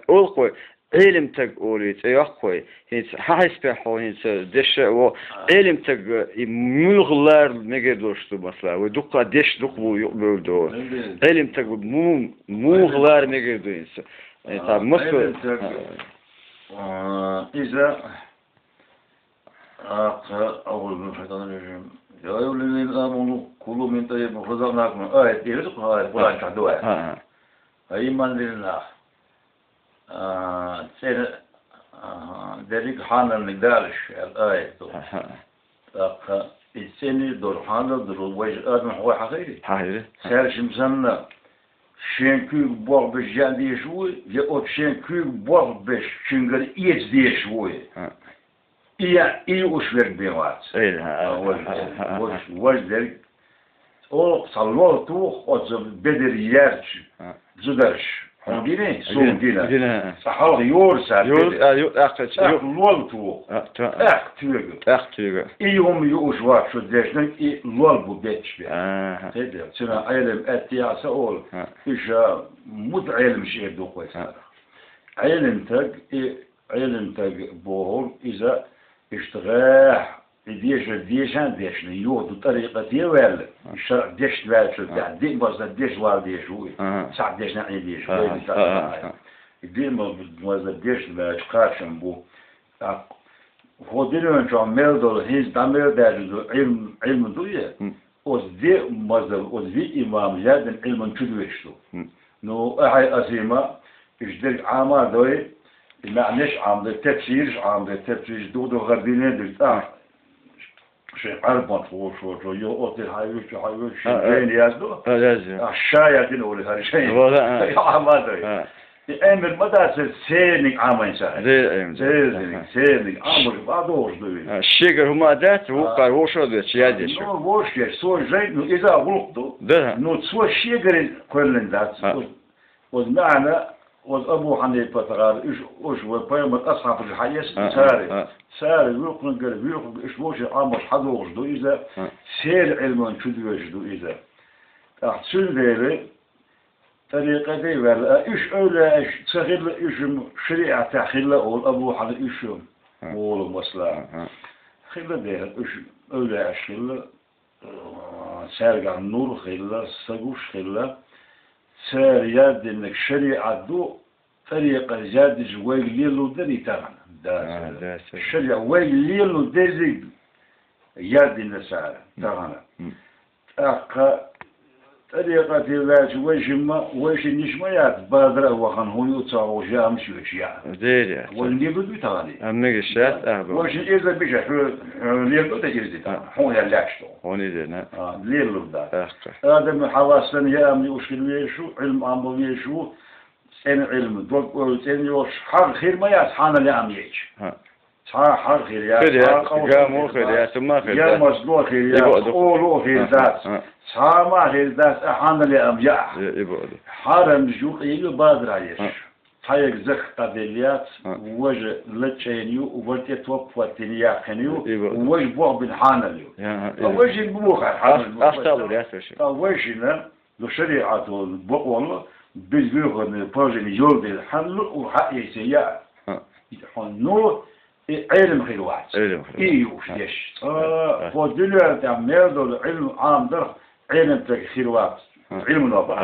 أولقوي علم تج أوليت أيقوي هين حاسس بحو هين ديش وعلم تج مغلار نقدرش مثلا ودقة ديش دقو يقبلوا علم تج مغلار نقدرين طب مصر إذا أول من الشيطان الرجيم يا أيها الذين آمنوا كلوا من طيب ما رزقناكم آية يرزقها آية القرآن كحدوها أيمان لله سير ذلك حانا ندارش الآية السنة دور حانا دور وجه آدم هو حقيقي سير شمسنا شنكوك بوغ بش جان دي شوي يا شنكوك بوغ بش شنقر إيش دي شوي إيه وشوير بيوات وش ذلك أو صلوه توخ أو بدر يارش زدرش حوديني سون دينا صحوا يورسا لولتو اختيغ يوم يوجوا شو ديشنا لول بوبيتش هذا سنا علم اتيا سؤال ايش مد علم شيء دو كويس علم تاج بول اذا اشتغل ديش يود طريقة يوال الشرع ديش لا شو دين بس ديش وال ديش هو صح ديش نعي ديش دين بس ديش لا تقاشم بو هو دينون شو ميلدول هيز دامير ده علم دوية وز دي مازل وز في إمام جاد علم تدويشتو نو أهاي أزيمة إجدر عامة دوي معناش عام ده تفسير دو غردينين ده شيء عربان شو يوقف هايوش جين يازدو الشاي يدين هذا شيء عامة أمر مدرسة سيرني عامين سيرني عامر بعضوش دوي الشجر هما ذات هو كاروش ده شيء نو وش سو جين إذا غلطوا نو سو الشجر كلن ذات ومعنى وأبو حنيفة تغار إيش وبيوم أصحاب الحياة ساري ويقولون قال ويقول إيش موش عامر حدوش دو إذا سير علم شدوش دو إذا أحسن ذلك طريقة دي ولا إيش أولى إيش تخيل إيش شريعة تخيل أول أبو حنيفة إيش أول مسلا خيل ده إيش أولى إيش خيل سارق النور خيل سجوش خيل سار يد إنك شريعة دو طريقة جاد جوال ليلو دري تغنى الشريعة وال ليلو دري يد النسار تغنى طريقة ذات وجمة وش نشميات بادرة وخن هو يتصاو جام شو أشياء ديري واللي بدو تغني أمك الشات وش إذا بيجي ليلو تجري هون يلاقشتو هون يدنا ليلو ده هذا من حواسن يا أمي وشكل يشو علم أمو يشو سن علم دوق سن يوش حر خير ما يسحنا لأميش حر خير يا قامو خير يا ثم خير يا مصدوق خير يا قولو خير ذات ما خير ذات أحنا لأمياء حرم جوق يلو بادر عيش هايك زخ قبليات وجه لتشينيو وولتي توب وتنيا خنيو وجه بوع بالحانليو وجه البوخ أفتالو يا سوشي وجهنا لو شريعة البوع بالبيوغن بروجين يولد الحمل وحقي سياء نو علم خلوات ايوش يش فدلوا تعمل دول علم عام در علم تك خلوات علم نوبة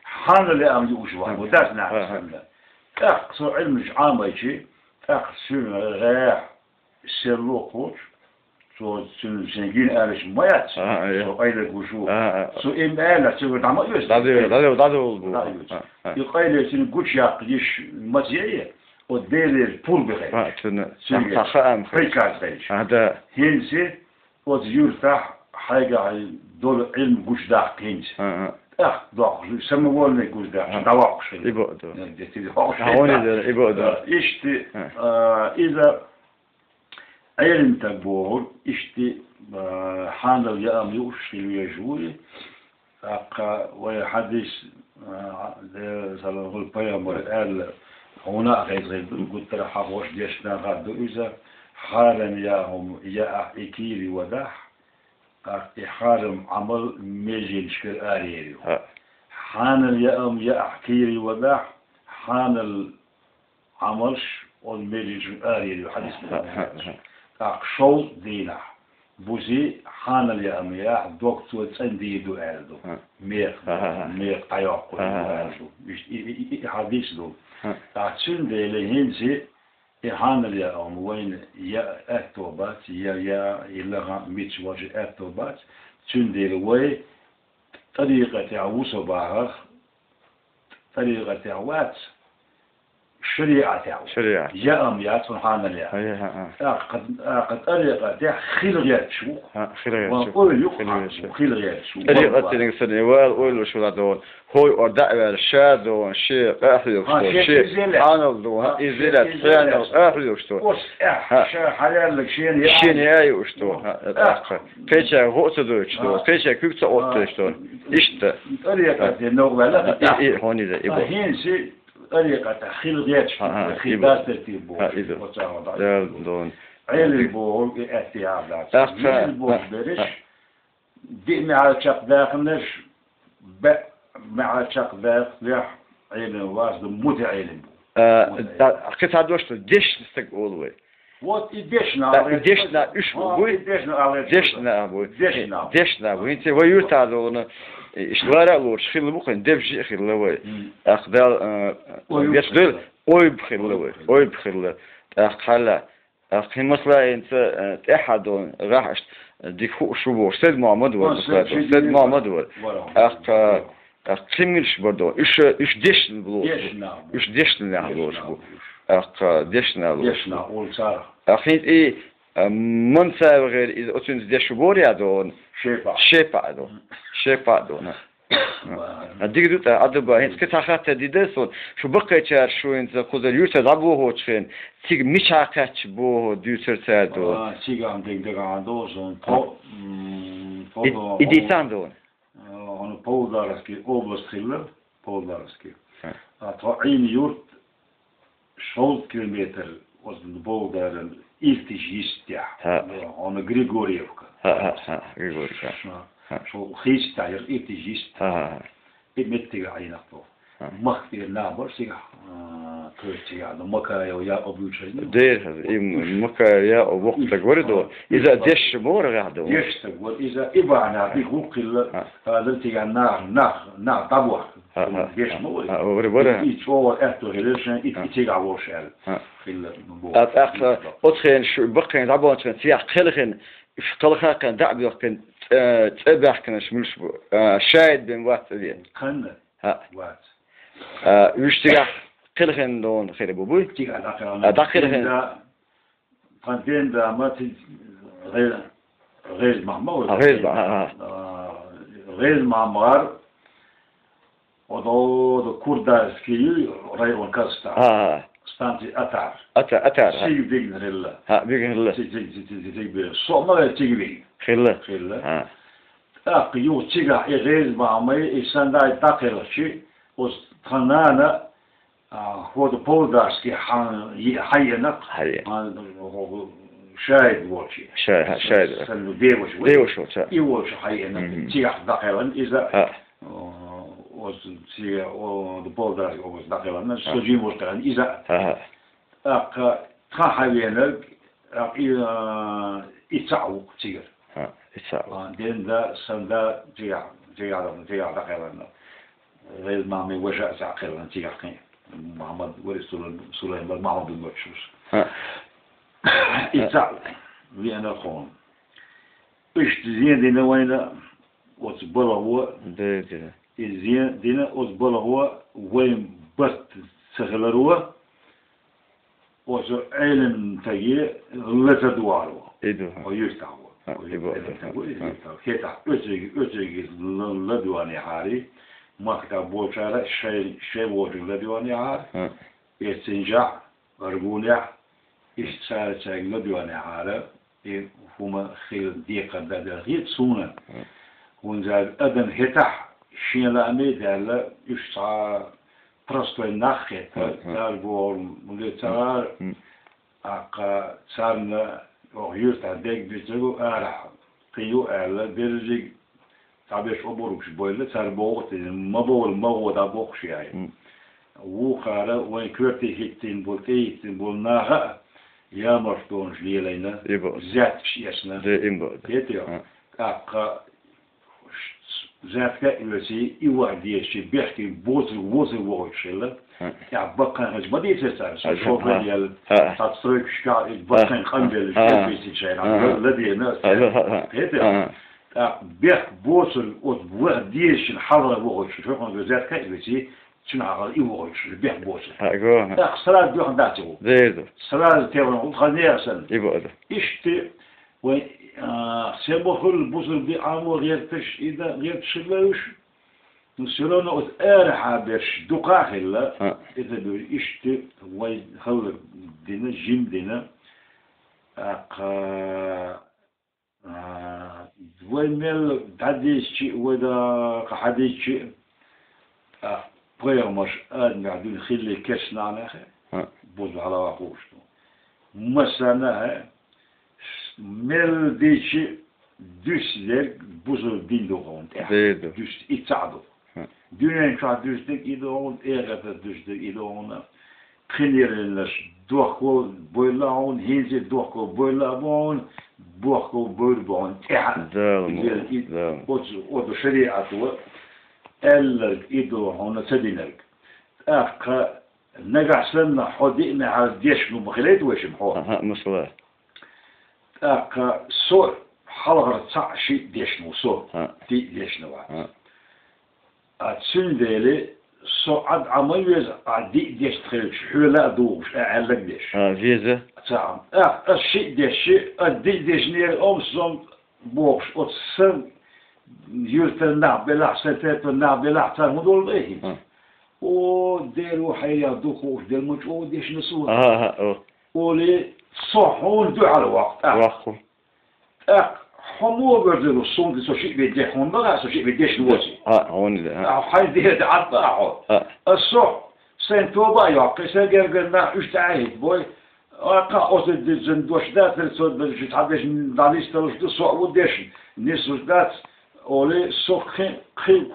حان اللي ام يوشوا وداس نعم اخ علم عام ايشي اخ سن غير سيرلو قوت سو سنجين أرش مايات سو أيضا كوشو سو إم ألا سو دعما يوز دادو يقايل سن كوش يقليش مسيحية ودير البول بغير تخام فيكاس غيش هذا هنسي وزيرتاح حاجة دول علم كوش داق هنسي داق سموالنا كوش داق دواقش يبقدو هوني يبقدو إشتي إذا علم تبور إشتي حانل يا أم يوشي ويجوي ويحدث صلى الله عليه وسلم هنا غير قلت له حبوش ديشنا غادو إذا حارم ياهم يا إكيري وداح حارم عمل ميجين شكر آريري حانل يا أم يا إكيري وداح حانل عملش والميجين شكر آريري حديث شو دينا بوزي حان اللي أمياء دكتور تندي دو أردو مير قياق أردو حديث دو تعتون دي لهنزي حان اللي أموين يا أكتوبات يا إلغا ميتش واجه أكتوبات تون دي لوي طريقة عوصو باهر طريقة عوات شريعة يا أم يا سبحان الله قد أريق ده خلقيات شو وقول يقع خلقيات شو طريقة الإنسان وقول شو هذا هو أرداء الشاد والشيء أحلى شيء حانل دو إزالة ثاني أحلى شو حلال لك شيء نهاية وشتو كيش غوت دوش تو كيش كيف تقول شو إشت طريقة النوع لا إيه هوني ذا إبو هين شيء طريقة خلقيات شو خلاص ترتيبه دون عيل بو احتياجات عيل بو بريش دي مع شق داخلش مع شق داخل عيل واحد متعيل كيف هادوش ديش نستقول وي وات ديشنا إيش بوي ديشنا بوي أنت ويوت هذا إشوارع لورش خيل ممكن دبج خيل لوي أخذل يشغل أوي بخيل لوي أوي بخيل أخلا أخي مثلا أنت أحد راح ديك شو بور سيد محمد ور سيد محمد ور كملش برضو إيش ديش بلوش إيش ديش نعلوش بو ديش أول صار أخي إيه من سبب غير إذا أتونس ديش بوري دون شيبا دون هديك دوت أدبا هنس كتاخات تديدسون شو بقى تشار شو أنت خذ يوسف أبوه تشين تيج مش عكتش بوه ديوتر تادو تيج عم تيجي عندوزون إدي ساندون أنا بودارسكي أوبلاست خيلة بودارسكي أتوقعين يورت شول كيلومتر وزن بودار إلتجيستيا أنا غريغوريفكا غريغوريفكا شو خيس تاير إلتجيست إمتى عينك مخفي النابر سيجا كرتيا مكايا ويا أبوشين دير مكايا ووقت جوردو إذا دش مور غادو دش تقول إذا إبعنا بيخوك هذا تيجا نار طبوع دش مور وربنا يشوف أهتو هلشان يتيجا وشال في المبو أخ أتخن شو بقين طبعا تيجا خلخن خلخا كان دعبي كان تبع كان شملش شاهد بين وقت ذي كان وقت يشتغل خلخن دون خير بوبوي داخلهن قدين دا ما غير معمر غير معمر ودو كرداسكي رايون كاستا ستانتي أتار سيج بيجن هلا بيجن هلا سيج بيجن صوما سيج بيجن خلا أقيو تيجا غير معمر إنسان دا داخل شيء وستخنانا هو بودارسكي حينا شاهد وشي شاهد سلو ديوش يوش حينا تيح داخلا إذا وسي بودارسكي وس داخلا سجيم وشتغل إذا حينا يتعو تيجر دين دا سندا جيع داخلا غير ما من وجه ساقل أنت يحكي محمد ورسول سليمان محمد بن بشوش إتعب لأن خون إيش زين دينا وين وتبلا هو زين دينا وتبلا هو وين بس سهل هو وش علم تجي لا تدواره ويستعوا كيتا أجي لا دواني حاري مكتب بوشارة شيء وجود لديواني عار يستنجع أرجونيا إشتار شيء لديواني عار هما خير ديقة دادريت سونا ونزال أدن هتح شين لأمي دال إشتار برستو النخيت دال بول مدتار أقا سارنا وغيرت ديك بيجو أرح قيو ألا درجة تعبيش أبوركش بويلة صار بوقت ما بول دا بوقش يعني وخارة وين كرتي هيتين بولتين بولناها يا مرتونش ليلينا زات شيء كيتيو أقا زات كأنسي يوعدي شيء بيحكي بوز ووشلا يا بقى هج ما ديت صار شوف ديال تطريق شكا بقى خندل في شيء الذي الناس كيتيو بيح بوصل وواحد ديش الحضرة بوغش شوفنا جزات كأنسي شنو عقل يوغش بيح بوش أقول صلاة بيح داتو زيد صلاة تيرون خلني أسأل يبغى إشتي و سيبو كل بوصل بعمو غير تش إذا غير تشلوش نسيرون أرحى برش دقاق إلا إذا بيشتي وي خلق دينا جيم دينا ويمل حديث شيء ودا حديث شيء مش قاعدين خلي كسنا على بوز على واقوش مثلا مل ديشي دوس دير بوزو دين دوغون دوس يتعدو دونين شو دوس ديك يدوغون إيغة دوس ديك يدوغون خنير لش دوخو بويلاون هينزي دوخو بويلابون بوخو بويلبون دال ودو شريعة ال يدوغون تدينك نجح سنة حدينا على الديش مخليت وش محور مصلح سو حلقة تاع شيء ديش نو دي ديش نو تسندلي سو عد عميز عدي ديش تخيل حولا دوش أعلق ديش فيزا تاع الشيء ديش الدي ديش نير أمسون بوش وتسن يرتنا بلا سنتات بلا حتى هذول إيه وديروا حيا دوخوش دير مجهود ديش نسوه ولي صحون دو على الوقت واخو حمو بردلو الصوم دي سوشي بيدي حون بغا سوشي بيديش نوزي هون حي دي عطاعو الصح سنتوبا يوقي ساقر قلنا اش تعايد بوي قاقوس الزندوش دات السود بلش تحبش من داليس تلوش دو صح وديش نسوش دات اولي سوخين خي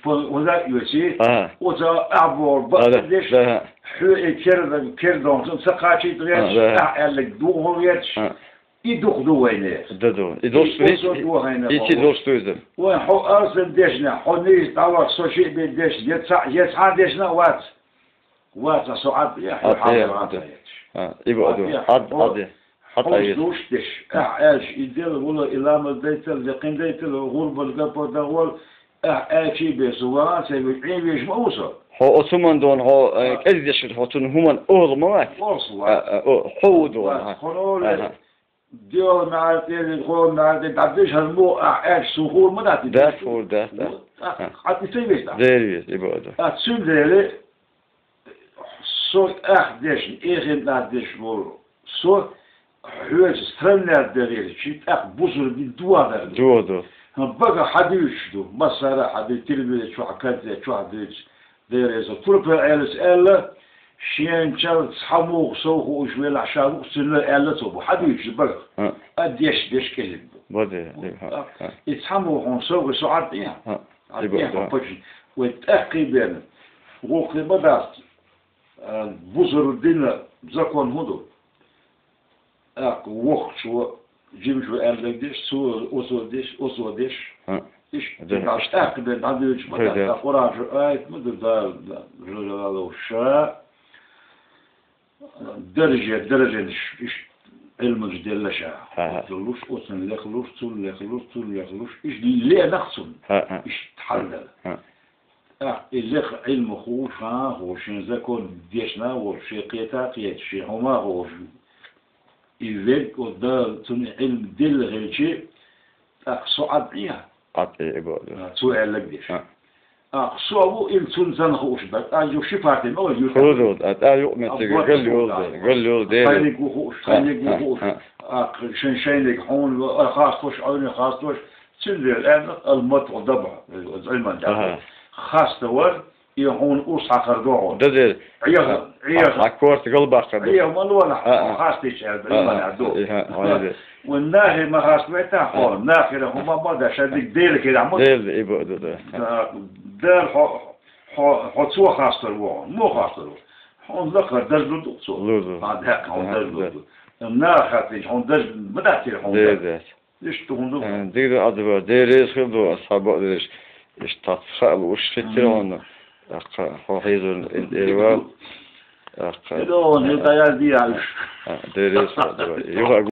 وذا يوسي وذا اعبور بقديش حو كردون سقاشي تغيرش اعلق دوغو يتش يدوخ دوينير ددو يدوخ تويزم وين حو ارسل ديشنا حو نيز طاوق سوشي بيديش يتسع ديشنا وات سعاد يا حو حاضر يبقى عد حتى دوش ديش اعاش يدير ولا الى ما ديتل يقين ديتل غرب القبر دول اعاشي بسوان سيبقين بيش موصل هو أسمان دون هو كذيش الحوتون هم أورمات هو دون ديو نعرفين غور نعرفين تعديش هالمو اعاش سهول ما نعرفين ده حتى سيبش ده يبقى ده اتسم ديلي سو اخدش ايغن نعديش مورو سو حواج سترنر دارير شيء بوزر بالدوا دو بقى حديش دو مسارة حديش تلبي شو حكاية شو حديش ديريزا تربى ألس ألا شين شال حمو سوق وشوي العشاء سنة ألا تبو حديش بقى أديش كلب بدي يتحمو هون سوق ساعات يعني وتأكي بين وقت بدأت بوزر الدين زكون هدو وقت شو جيم شو قال ديش سو أسو ديش إيش عش أكبر عنديش مثلا قرآن شو آية مدر دا جلالة الشاء درجة إيش علم جديد لشاء تلوش أصلا لخلوش تول لخلوش إيش ليه نقصن إيش تحلل اللي علم خوش خوش نزكون ديشنا وشي قيتا شي هما خوش يذكر وده تني علم دل غير شيء صعد إياه عطيه سؤال لك ديش صعبو إل تنزل خوش بس أيو شفاعة ما هو يو خذود أيو متى قال له ده خليك خوش شنشينك حون خاص عيني خاص تنزل الآن المطع ضبع علما ده خاص تور يهون أوصى خردوعون ده عيا عكورت قلبك عيا ما ولا خاص تشعل ما عدو والناهي ما خاص متى حول ناخر هما ما شدك دير كده عمود دير يبقى دير حصو خاص تروعون مو خاص تروعون هون ذكر درجة دكتور هذا هون درجة الناخر هون درجة بدأ تير هون ده ليش تهون دير أدبر دير يسخدوا أصحاب دير اشتطفأ وشفترون هو حيز الإرواء هذا هو دير دير